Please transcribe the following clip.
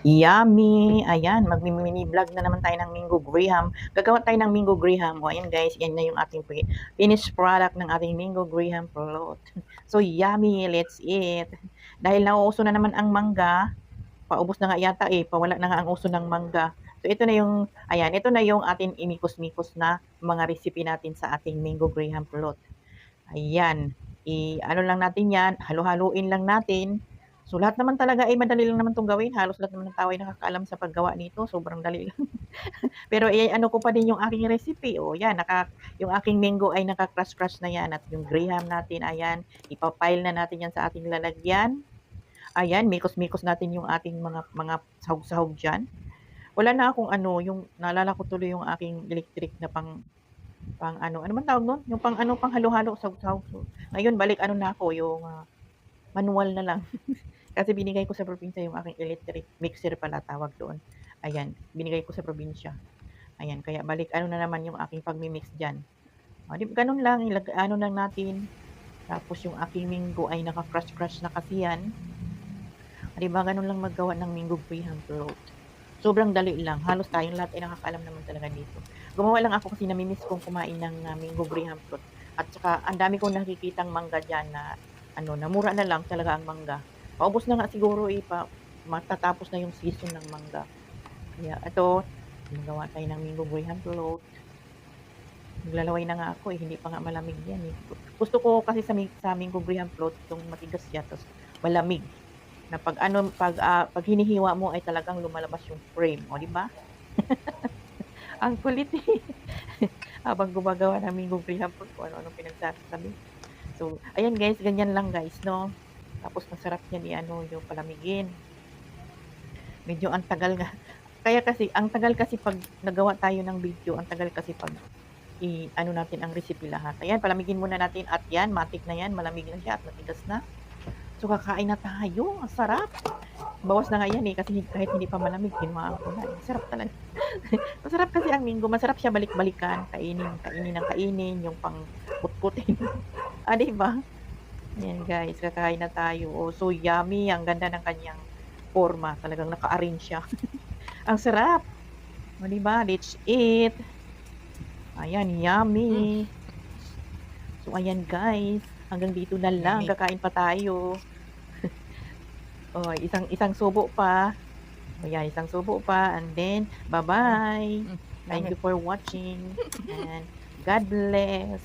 Yummy! Ayan, magmi-mini vlog na naman tayo ng Mango Graham. Gagawa tayo ng Mango Graham. O, ayan guys, yan na yung ating finished product ng ating Mango Graham float. So, yummy! Let's eat! Dahil nauuso na naman ang mangga, paubos na nga yata pawala na nga ang uso ng mangga. So, ito na yung, ayan, ito na yung ating imikos-mikos na mga recipe natin sa ating Mango Graham float. Ayan, ano lang natin yan, halo-haluin lang natin. So, lahat naman talaga ay madali lang naman 'tong gawin. Halos lahat naman ng tao ay nakakaalam sa paggawa nito. Sobrang dali lang. Pero ano ko pa din yung aking recipe. O, yan, yung aking mango ay naka-crush-crush na yan. At yung graham natin, ayan, ipapile na natin yan sa ating lalagyan. Ayan, mikos-mikos natin yung ating mga sahog-sahog dyan. Wala na akong yung naalala ko tuloy yung aking electric na pang ano man tawag nun? Yung pang pang halo-halo, sahog-sahog. So, ngayon, balik na ako, yung manual na lang. Kasi binigay ko sa probinsya yung aking electric mixer pala tawag doon. Ayan, binigay ko sa probinsya. Ayan, kaya balik na naman yung aking pagmi-mix dyan. O, ganun lang, lang natin. Tapos yung aking mango ay naka-crush-crush na kasi yan. Di ba, ganun lang maggawa ng mango graham float. Sobrang dali lang. Halos tayong lahat ay nakakaalam naman talaga dito. Gumawa lang ako kasi namimiss kong kumain ng mango graham fruit. At saka, ang dami kong nakikitang mangga dyan na, na mura na lang talaga ang mangga. Paubos na nga siguro matatapos na yung season ng mangga. Kaya, ito, magawa tayo ng mango graham float. Naglalaway na nga ako hindi pa nga malamig yan Gusto ko kasi sa mango graham float, itong matigas yan, tapos malamig na pag hinihiwa mo ay talagang lumalabas yung frame, o di ba? Ang kulit habang gumagawa ng mango graham fruit kung ano-ano pinagsasabi. So, ayan guys, ganyan lang guys, no? Tapos masarap yan yung palamigin. Medyo ang tagal nga. Kaya kasi, ang tagal kasi pag nagawa tayo ng video, ang tagal kasi pag natin ang recipe lahat. Ayan, palamigin muna natin at yan, matik na yan, malamig na siya at matigas na. So, kakain na tayo. Ang sarap. Bawas na nga yan kasi kahit hindi pa malamig, kinuha ko na. Sarap talaga. Masarap kasi ang mango. Masarap siya balik-balikan. Kainin ng kainin. Yung pang putputin. Diba? Yan guys, kakain na tayo. Oh, so yummy. Ang ganda ng kanyang forma. Talagang naka-arrange siya. Ang sarap. O, diba? Let's eat. Ayan, yummy. So, ayan guys. Hanggang dito na lang. Kakain pa tayo. Oh, isang subo pa. Oh, yeah, isang subo pa. And then, bye-bye. Thank you for watching. And God bless.